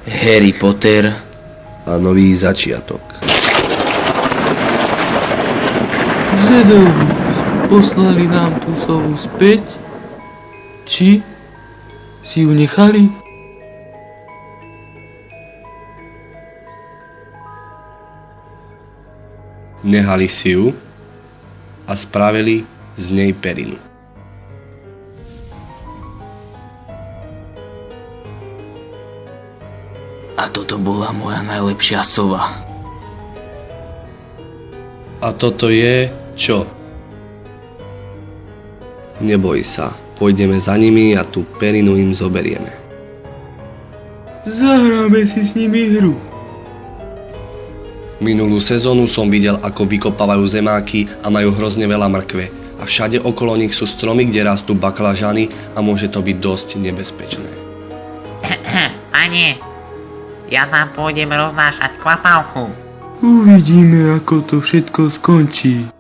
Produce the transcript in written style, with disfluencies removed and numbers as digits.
Harry Potter a nový začiatok. Zvedavosť, poslali nám tú sovu späť? Či si ju nechali? Nehali si ju a spravili z nej perinu. a toto bola moja najlepšia sova. A toto je čo? Neboj sa, pôjdeme za nimi a tú perinu im zoberieme. Zahráme si s nimi hru. Minulú sezónu som videl, ako vykopávajú zemáky a majú hrozne veľa mrkve. A všade okolo nich sú stromy, kde rastú baklažany a môže to byť dosť nebezpečné. Pane, ja tam pôjdem roznášať kvapavku. Uvidíme, ako to všetko skončí.